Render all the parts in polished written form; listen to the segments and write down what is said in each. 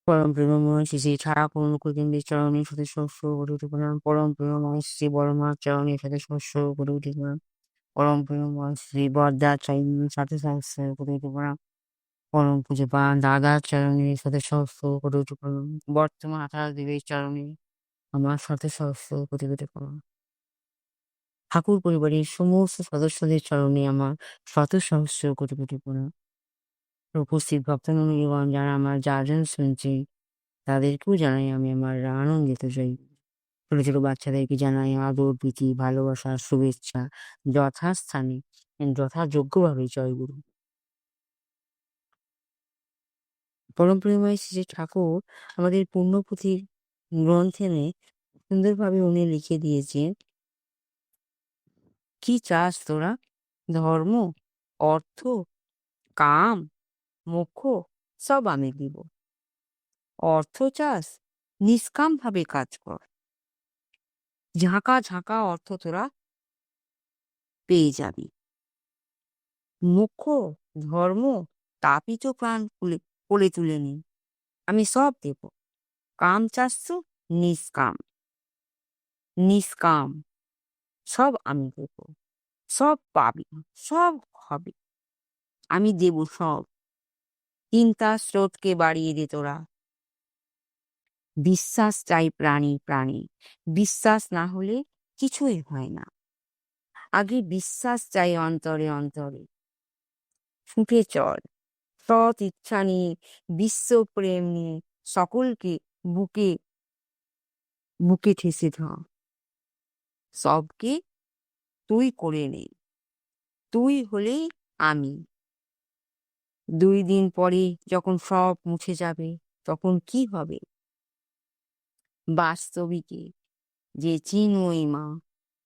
পরম প্রেমময় শ্রী শ্রী ঠাকুর মুকুন্দের চরণে সাথে শস্য গড়ে উঠে পড়ান। পরম প্রেমময় শ্রী বড়মার চরণে সাথে শস্য গড়ে উঠে পড়ান। পরম প্রেমময় শ্রী বরদার চরণে সাথে শস্য গড়ে উঠে পড়ান। পরম পুজো পান দাদার চরণে সাথে শস্য গড়ে উঠে পড়ান। বর্তমান আঠাশ দেবীর চরণে আমার সাথে শস্য গড়ে উঠে পড়ান। ঠাকুর পরিবারের সমস্ত সদস্যদের চরণে আমার শত সহস্র কোটি কোটি প্রণাম। উপস্থিত ভক্তগণ যারা আমার জার্জন শুনছে তাদেরকেও জানাই আমি আমার আনন্দিত চাই। ছোট ছোট বাচ্চাদেরকে জানাই আদর প্রীতি ভালোবাসা শুভেচ্ছা যথাস্থানে যথাযোগ্যভাবে জয়গুরু। পরম প্রেমময় শ্রী ঠাকুর আমাদের পুণ্যপুঁথির গ্রন্থে সুন্দরভাবে উনি লিখে দিয়েছেন, কি চাস তোরা? ধর্ম, অর্থ, কাম, মোক্ষ সব আমি দিব। অর্থ চাস, নিষ্কাম ভাবে কাজ কর। ঝাঁকা ঝাঁকা অর্থ তোরা পেয়ে যাবি। মোক্ষ, ধর্ম, তাপই তো প্রাণ কোলে তুলে নি, আমি সব দেব। কাম চাস তো নিষ্কাম, নিষ্কাম সব আমি দেব। সব পাবি, সব হবে, আমি দেব সব। চিন্তা স্রোতকে বাড়িয়ে দে তোরা। বিশ্বাস চাই প্রাণী প্রাণী, বিশ্বাস না হলে কিছুই হয় না। আগে বিশ্বাস চাই অন্তরে অন্তরে। ছুটে চল সৎ ইচ্ছা নিয়ে, বিশ্বপ্রেম নিয়ে, সকলকে বুকে বুকে ঠেসে ধর। সবকে তুই করে নে, তুই হলেই আমি। 2 দিন পরে যখন সব মুছে যাবে তখন কি হবে? বাস্তবিকে যে চিন্ময়ী মা,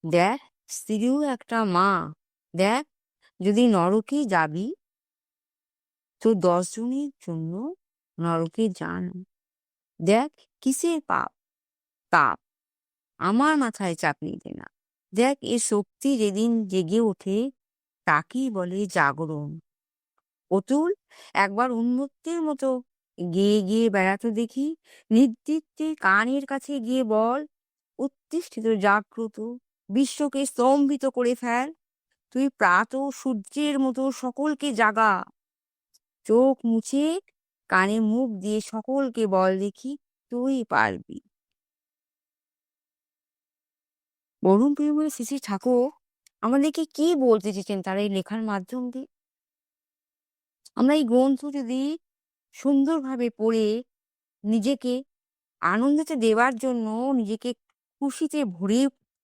দেখ স্ত্রীও একটা মা। দেখ যদি নরকে যাবি তো 10 জনের জন্য নরকে যান। দেখ কিসের পাপ তাপ আমার মাথায় চাপ নিতে না। দেখ এ শক্তি যেদিন জেগে ওঠে তাকেই বলে জাগরণ। অতুল একবার উন্মত্তের মতো গেয়ে গিয়ে বেড়াতে দেখি। নির্দিষ্টে কানের কাছে গিয়ে বল, উত্তিষ্ঠিত জাগ্রত, বিশ্বকে স্তম্ভিত করে ফেল। তুই প্রাত সূর্যের মতো সকলকে জাগা। চোখ মুছে কানে মুখ দিয়ে সকলকে বল দেখি, তুই পারবি। বরুণ প্রেমময় শ্রী শ্রী ঠাকুর আমাদেরকে কি বলতে চেয়েছেন তার এই লেখার মাধ্যম দিয়ে? আমরা এই গ্রন্থ যদি সুন্দরভাবে পড়ে নিজেকে আনন্দতে দেওয়ার জন্য, নিজেকে খুশিতে ভরে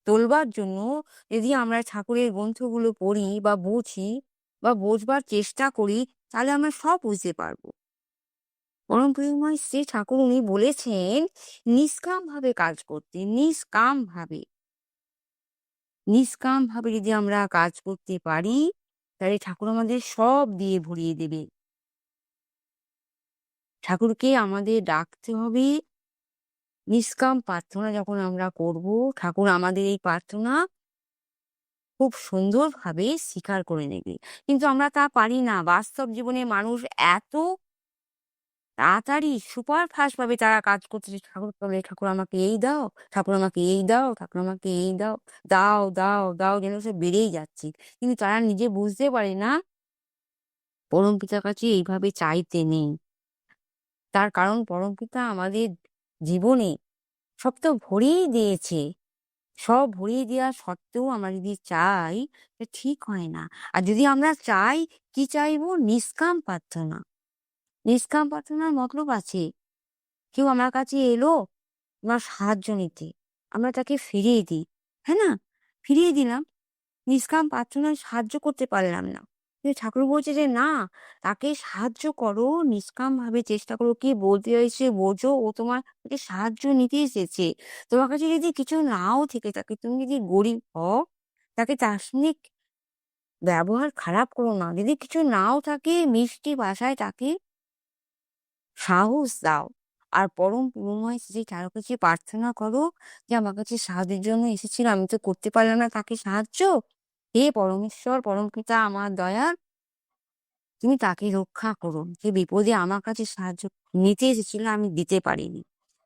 তোলবার জন্য যদি আমরা ঠাকুরের গ্রন্থগুলো পড়ি বা বুঝি বা বোঝবার চেষ্টা করি, তাহলে আমরা সব বুঝতে পারবো। পরম প্রেমময় শ্রী ঠাকুর উনি বলেছেন নিষ্কাম ভাবে কাজ করতে। নিষ্কাম ভাবে, নিষ্কাম ভাবে যদি আমরা কাজ করতে পারি তাহলে ঠাকুর আমাদের সব দিয়ে ভরিয়ে দেবে। ঠাকুরকে আমাদের ডাকতে হবে। নিষ্কাম প্রার্থনা যখন আমরা করব, ঠাকুর আমাদের এই প্রার্থনা খুব সুন্দরভাবে স্বীকার করে নেবে। কিন্তু আমরা তা পারি না। বাস্তব জীবনে মানুষ এত তাড়াতাড়ি সুপার ফাস্ট ভাবে তারা কাজ করতেছে। ঠাকুর বলে, ঠাকুর আমাকে এই দাও, ঠাকুর আমাকে এই দাও, ঠাকুর আমাকে এই দাও, দাও দাও দাও যেন সে বেড়েই যাচ্ছে। কিন্তু তারা নিজে বুঝতে পারে না পরম পিতার কাছে এইভাবে চাইতে নেই। তার কারণ পরম পিতা আমাদের জীবনে সব তো ভরিয়েই দিয়েছে। সব ভরিয়ে দেওয়া সত্ত্বেও আমরা যদি চাই ঠিক হয় না। আর যদি আমরা চাই, কি চাইবো? নিষ্কাম প্রার্থনা। নিষ্কাম প্রার্থনার মতলব আছে, কেউ আমার কাছে এলো আমার সাহায্য নিতে, আমরা তাকে ফিরিয়ে দিই। হ্যাঁ না? ফিরিয়ে দিলাম, নিষ্কাম প্রার্থনায় সাহায্য করতে পারলাম না। কিন্তু ঠাকুর বলছে যে না, তাকে সাহায্য করো, নিষ্কাম ভাবে চেষ্টা করো। কি বলতে চাইছে বোঝো, ও তোমার কাছে সাহায্য নিতে এসেছে। তোমার কাছে যদি কিছু নাও থেকে থাকে, তুমি যদি গরিব হও, তাকে তার সঙ্গে ব্যবহার খারাপ করো না। যদি কিছু নাও থাকে, মিষ্টি ভাষায় তাকে সাহস দাও। আর পরম প্রেমময় শ্রী কারো কাছে প্রার্থনা করো যে আমার কাছে সাহায্যের জন্য এসেছিল, আমি তো করতে পারলাম না তাকে সাহায্য। হে পরমেশ্বর, পরম পিতা আমার দয়ার, তুমি তাকে রক্ষা করো। যে বিপদে আমার কাছে সাহায্য নিতে এসেছিল, আমি দিতে পারিনি।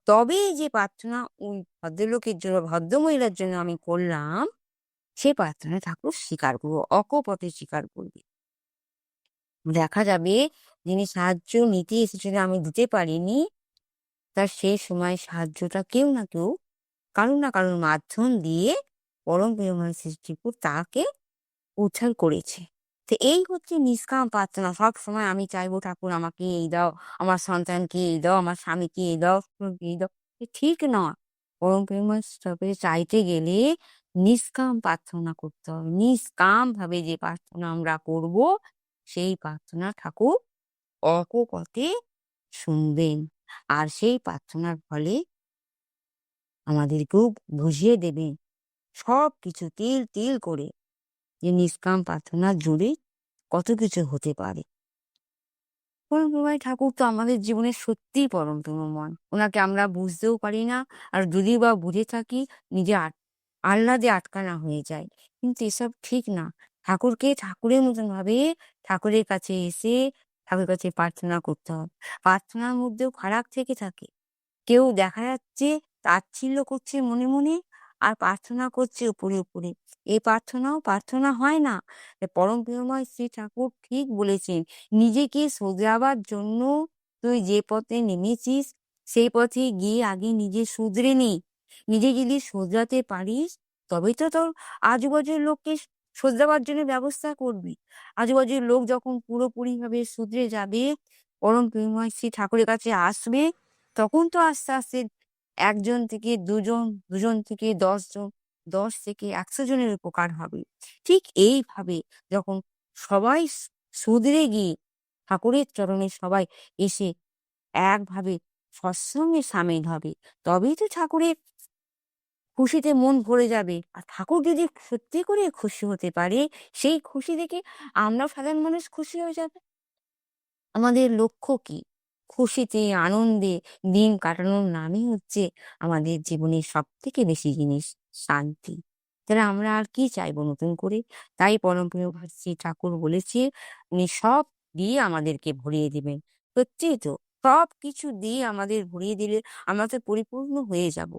তবে এই যে প্রার্থনা ওই ভদ্রলোকের জন্য, ভদ্রমহিলার জন্য আমি করলাম, সে প্রার্থনা ঠাকুর স্বীকার করবো, অকপটে স্বীকার করবে। দেখা যাবে যিনি সাহায্য নিতে এসেছিলেন, আমি দিতে পারিনি, তার সে সময় সাহায্যটা কেউ না কেউ, কারো না কারোর মাধ্যম দিয়ে পরম প্রেমময় শ্রী ঠাকুর তাকে উদ্ধার করেছে। তো এই হচ্ছে নিষ্কাম প্রার্থনা। সবসময় আমি চাইবো, ঠাকুর আমাকে এই দাও, আমার সন্তানকে এই দাও, আমার স্বামীকে এই দাও, শ্বশুরকে এই দাও। এ ঠিক নয়। পরম প্রেমময় ঠাকুরের চাইতে গেলে নিষ্কাম প্রার্থনা করতে হবে। নিষ্কাম ভাবে যে প্রার্থনা আমরা করব, সেই প্রার্থনা ঠাকুর অকপটে শুনবেন। আর সেই প্রার্থনার ফলে আমাদেরকেও বুঝিয়ে দেবেন সবকিছু তিল তিল করে, যে নিষ্কাম প্রার্থনা জুড়ে কত কিছু হতে পারে। পরম প্রেমময় ঠাকুর তো আমাদের জীবনে সত্যিই পরম প্রেমময়। ওনাকে আমরা বুঝতেও পারি না। আর যদি বা বুঝে থাকি, নিজে আহ্লাদে আটকানা হয়ে যায়। কিন্তু এসব ঠিক না। ঠাকুরকে ঠাকুরের মতন ভাবে ঠাকুরের কাছে এসে ঠাকুরের কাছে প্রার্থনা করতে হবে। প্রার্থনার মধ্যেও ফারাক থেকে থাকে। কেউ দেখা যাচ্ছে তাচ্ছিল্য করছে মনে মনে, আর প্রার্থনা করছে উপরে উপরে। এই প্রার্থনাও প্রার্থনা হয় না। পরম প্রেমময় শ্রী ঠাকুর ঠিক বলেছেন, নিজেকে শোধরাবার জন্য তুই যে পথে নেমেছিস, সেই পথে গিয়ে আগে নিজে শুধরে নে। নিজে যদি শোধরাতে পারিস, তবেই তো তোর আজুবাজুর লোককে শোধরাবার জন্য ব্যবস্থা করবি। আজুবাজুর লোক যখন পুরোপুরি ভাবে শুধরে যাবে, পরম প্রেমময় শ্রী ঠাকুরের কাছে আসবে, তখন তো আস্তে আস্তে ১ জন থেকে ২ জন, ২ জন থেকে ১০ জন, ১০ থেকে ১০০ জনের উপকার হবে। ঠিক এইভাবে যখন সবাই শুধরে গিয়ে ঠাকুরের চরণে সবাই এসে একভাবে সৎসঙ্গে সামিল হবে, তবেই তো ঠাকুরের খুশিতে মন ভরে যাবে। আর ঠাকুর যদি সত্যি করে খুশি হতে পারে, সেই খুশি দেখে আমরাও সাধারণ মানুষ খুশি হয়ে যাব। আমাদের লক্ষ্য কি? খুশিতে, আনন্দে দিন কাটানোর নামই হচ্ছে আমাদের জীবনের সবথেকে বেশি জিনিস, শান্তি। তাহলে আমরা আর কি চাইবো নতুন করে? তাই পরমপ্রিয় শ্রী ঠাকুর বলেছে, উনি সব দিয়ে আমাদেরকে ভরিয়ে দিবেন। সত্যিই তো, সবকিছু দিয়ে আমাদের ভরিয়ে দিলে আমরা তো পরিপূর্ণ হয়ে যাব।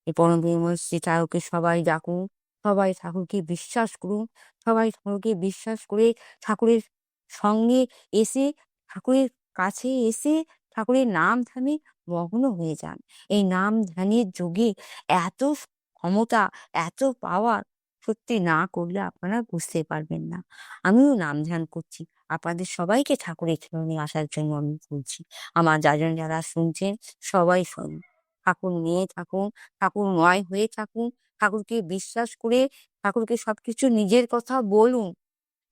এই পরম প্রেমময় শ্রী ঠাকুরকে সবাই ডাকুন, সবাই ঠাকুরকে বিশ্বাস করুন, সবাই ঠাকুরকে বিশ্বাস করে ঠাকুরের সঙ্গে এসে, ঠাকুরের কাছে এসে ঠাকুরের নাম ধ্যানে মগ্ন হয়ে যান। এই নাম ধ্যানের যোগে এত ক্ষমতা, এত পাওয়ার, সত্যি না করলে আপনারা বুঝতে পারবেন না। আমিও নাম ধ্যান করছি। আপনাদের সবাইকে ঠাকুরের চরণে আসার জন্য আমি বলছি। আমার যারা শুনছেন, সবাই শুনুন। ঠাকুর নিয়ে থাকুন, ঠাকুরময় হয়ে থাকুন, ঠাকুরকে বিশ্বাস করে ঠাকুরকে সবকিছু নিজের কথা বলুন।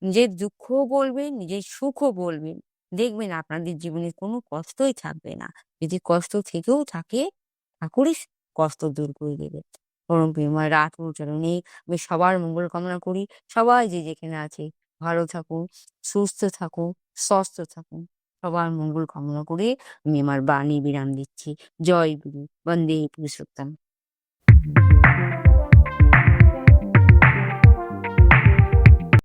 নিজের দুঃখও বলবেন, নিজের সুখও বলবেন। দেখবেন আপনাদের জীবনে কোনো কষ্টই থাকবে না। যদি কষ্ট থেকেও থাকে, ঠাকুরই কষ্ট দূর করে দেবে। পরম প্রেমময় ঠাকুর চরণে আমি সবার মঙ্গল কামনা করি। সবাই যে যেখানে আছে ভালো থাকুন, সুস্থ থাকুন, স্বস্থ থাকুন। সবার মঙ্গল কামনা করে আমি আমার বাণী বিরাম দিচ্ছি। জয় গুরু, বন্দে পুরুষোত্তম।